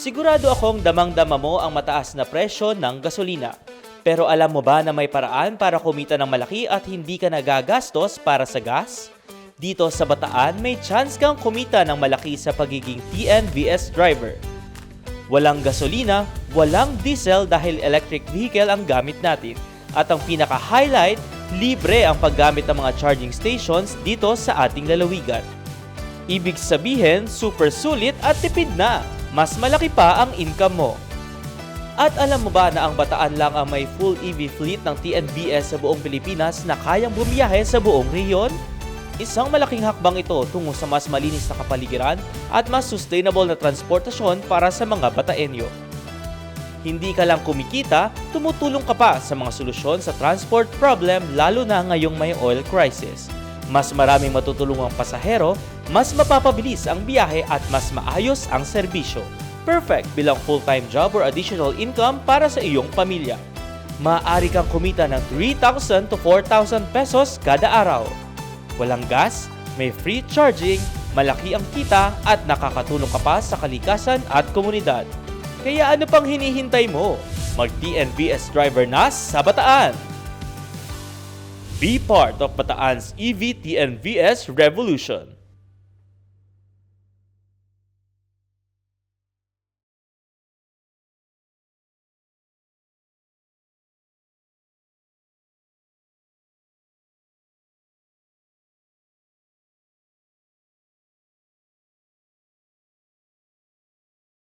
Sigurado akong damang-dama mo ang mataas na presyo ng gasolina. Pero alam mo ba na may paraan para kumita ng malaki at hindi ka nagagastos para sa gas? Dito sa Bataan, may chance kang kumita ng malaki sa pagiging TNVS driver. Walang gasolina, walang diesel dahil electric vehicle ang gamit natin. At ang pinaka-highlight, libre ang paggamit ng mga charging stations dito sa ating lalawigan. Ibig sabihin, super sulit at tipid na. Mas malaki pa ang income mo. At alam mo ba na ang Bataan lang ang may full EV fleet ng TNVS sa buong Pilipinas na kayang bumiyahe sa buong rehiyon? Isang malaking hakbang ito tungo sa mas malinis na kapaligiran at mas sustainable na transportasyon para sa mga Bataenyo. Hindi ka lang kumikita, tumutulong ka pa sa mga solusyon sa transport problem lalo na ngayong may oil crisis. Mas maraming matutulungang pasahero, mas mapapabilis ang biyahe at mas maayos ang serbisyo. Perfect bilang full-time job or additional income para sa iyong pamilya. Maaari kang kumita ng 3,000 to 4,000 pesos kada araw. Walang gas, may free charging, malaki ang kita at nakakatulong ka pa sa kalikasan at komunidad. Kaya ano pang hinihintay mo? Mag-TNVS driver na sa Bataan! Be part of Bataan's EV TNVS revolution.